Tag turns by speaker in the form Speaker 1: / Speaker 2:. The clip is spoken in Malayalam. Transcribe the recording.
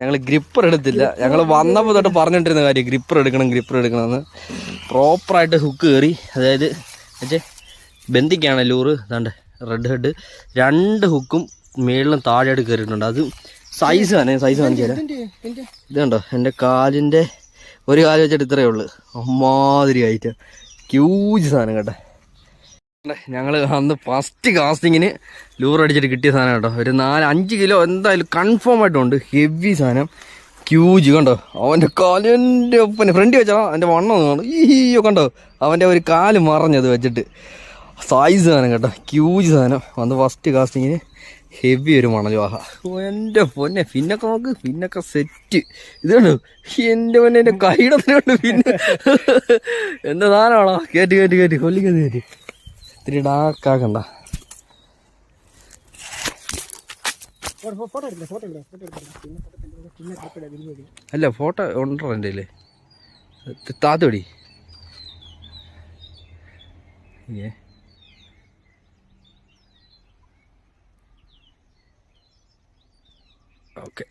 Speaker 1: ഞങ്ങൾ ഗ്രിപ്പർ എടുത്തില്ല. ഞങ്ങൾ വന്നപ്പോൾ തൊട്ട് പറഞ്ഞിട്ടിരുന്ന കാര്യം ഗ്രിപ്പർ എടുക്കണമെന്ന്. പ്രോപ്പറായിട്ട് ഹുക്ക് കയറി, അതായത് മറ്റേ ബന്ധിക്കാണ് ലൂറ്. അതാണ്ട് റെഡ് ഹെഡ് 2 ഹുക്കും മേളിലും താഴെയായിട്ട് കയറിയിട്ടുണ്ട്. അത് സൈസ് കാണിച്ചു തരാം. ഇത് കണ്ടോ, എൻ്റെ കാലിൻ്റെ ഒരു കാല് വെച്ചിട്ട് ഇത്രയേ ഉള്ളൂ. അമ്മാതിരി ആയിട്ട് ഹ്യൂജ് സാധനം കേട്ടോ. ഞങ്ങൾ അന്ന് ഫസ്റ്റ് കാസ്റ്റിങ്ങിന് ലൂർ അടിച്ചിട്ട് കിട്ടിയ സാധനം കേട്ടോ. ഒരു 4-5 കിലോ എന്തായാലും കൺഫേം ആയിട്ടുണ്ട്. ഹെവി സാധനം, ഹ്യൂജ്. കണ്ടോ അവൻ്റെ കാലിൻ്റെ ഒപ്പനെ ഫ്രണ്ട് വെച്ചാൽ അവൻ്റെ വണ്ണം കാണും. ഈയോ കണ്ടോ, അവൻ്റെ ഒരു കാല് മറഞ്ഞത് വെച്ചിട്ട്. സൈസ് സാധനം കേട്ടോ, ഹ്യൂജ് സാധനം. അന്ന് ഫസ്റ്റ് കാസ്റ്റിങ്ങിന് ഹെവി ഒരു മണലുവാഹ. എൻ്റെ പൊന്നെ, പിന്നൊക്കെ നോക്ക്, പിന്നൊക്കെ സെറ്റ്. ഇത് കണ്ടോ, എൻ്റെ പൊന്നെ, എൻ്റെ കൈയുടെ കൊണ്ട് പിന്നെ എന്താ സാധനമാണോ. കയറ്റി കൊല്ലിക്കത് കയറ്റി ഇത്തിരി ഡാർക്കാക്കണ്ട. അല്ല ഫോട്ടോ ഉണ്ടോ എൻ്റെ കയ്യില്? താത്തോടി ഓക്കെ.